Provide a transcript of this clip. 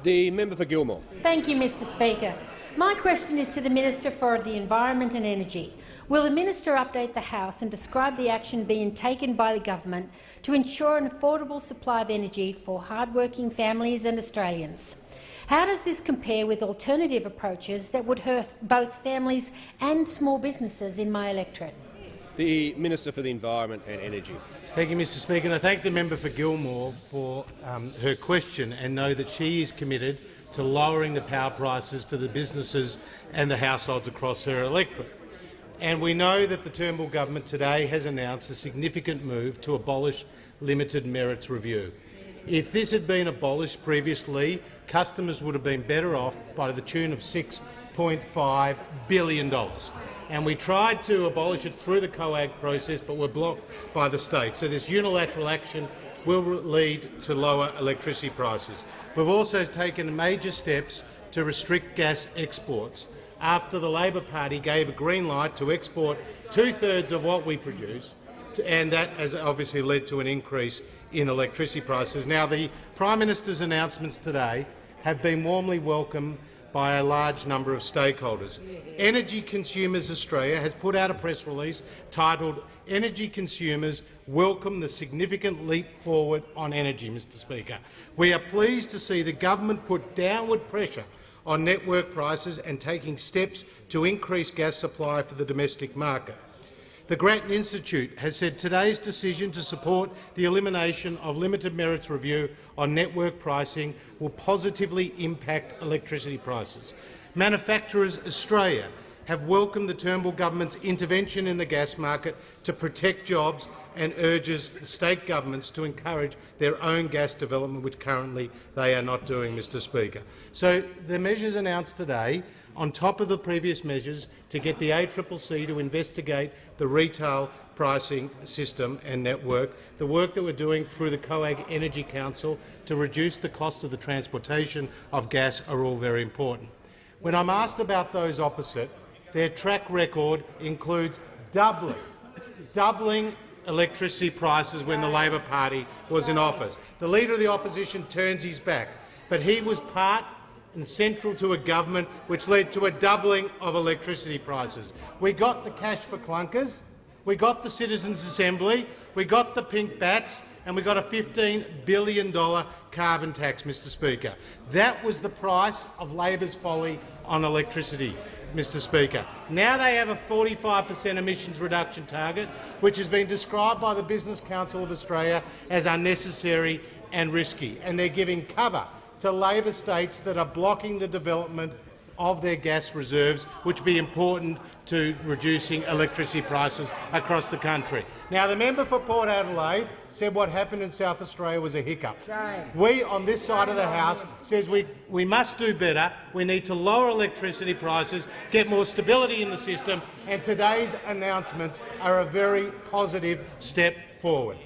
The member for Gilmore. Thank you, Mr Speaker. My question is to the Minister for the Environment and Energy. Will the Minister update the House and describe the action being taken by the government to ensure an affordable supply of energy for hard-working families and Australians? How does this compare with alternative approaches that would hurt both families and small businesses in my electorate? The Minister for the Environment and Energy. Thank you, Mr Speaker. And I thank the member for Gilmore for her question and know that she is committed to lowering the power prices for the businesses and the households across her electorate. And we know that the Turnbull government today has announced a significant move to abolish limited merits review. If this had been abolished previously, customers would have been better off by the tune of $6.5 billion. And we tried to abolish it through the COAG process, but were blocked by the state. So this unilateral action will lead to lower electricity prices. We've also taken major steps to restrict gas exports after the Labor Party gave a green light to export 2/3 of what we produce, and that has obviously led to an increase in electricity prices. Now, the Prime Minister's announcements today have been warmly welcomed by a large number of stakeholders. Energy Consumers Australia has put out a press release titled "Energy Consumers Welcome the Significant Leap Forward on Energy." Mr Speaker, we are pleased to see the government put downward pressure on network prices and taking steps to increase gas supply for the domestic market. The Grattan Institute has said today's decision to support the elimination of limited merits review on network pricing will positively impact electricity prices. Manufacturers Australia have welcomed the Turnbull government's intervention in the gas market to protect jobs and urges the state governments to encourage their own gas development, which currently they are not doing, Mr Speaker. So the measures announced today, on top of the previous measures to get the ACCC to investigate the retail pricing system and network, the work that we're doing through the COAG Energy Council to reduce the cost of the transportation of gas are all very important. When I'm asked about those opposite, their track record includes doubling electricity prices when the Labor Party was in office. The Leader of the Opposition turns his back, but he was part and central to a government which led to a doubling of electricity prices. We got the cash for clunkers, we got the Citizens' Assembly, we got the pink bats, and we got a $15 billion carbon tax, Mr Speaker. That was the price of Labor's folly on electricity, Mr Speaker. Now they have a 45% emissions reduction target, which has been described by the Business Council of Australia as unnecessary and risky, and they're giving cover to Labor states that are blocking the development of their gas reserves, which would be important to reducing electricity prices across the country. Now, the member for Port Adelaide said what happened in South Australia was a hiccup. We, on this side of the House, says we must do better. We need to lower electricity prices, get more stability in the system, and today's announcements are a very positive step forward.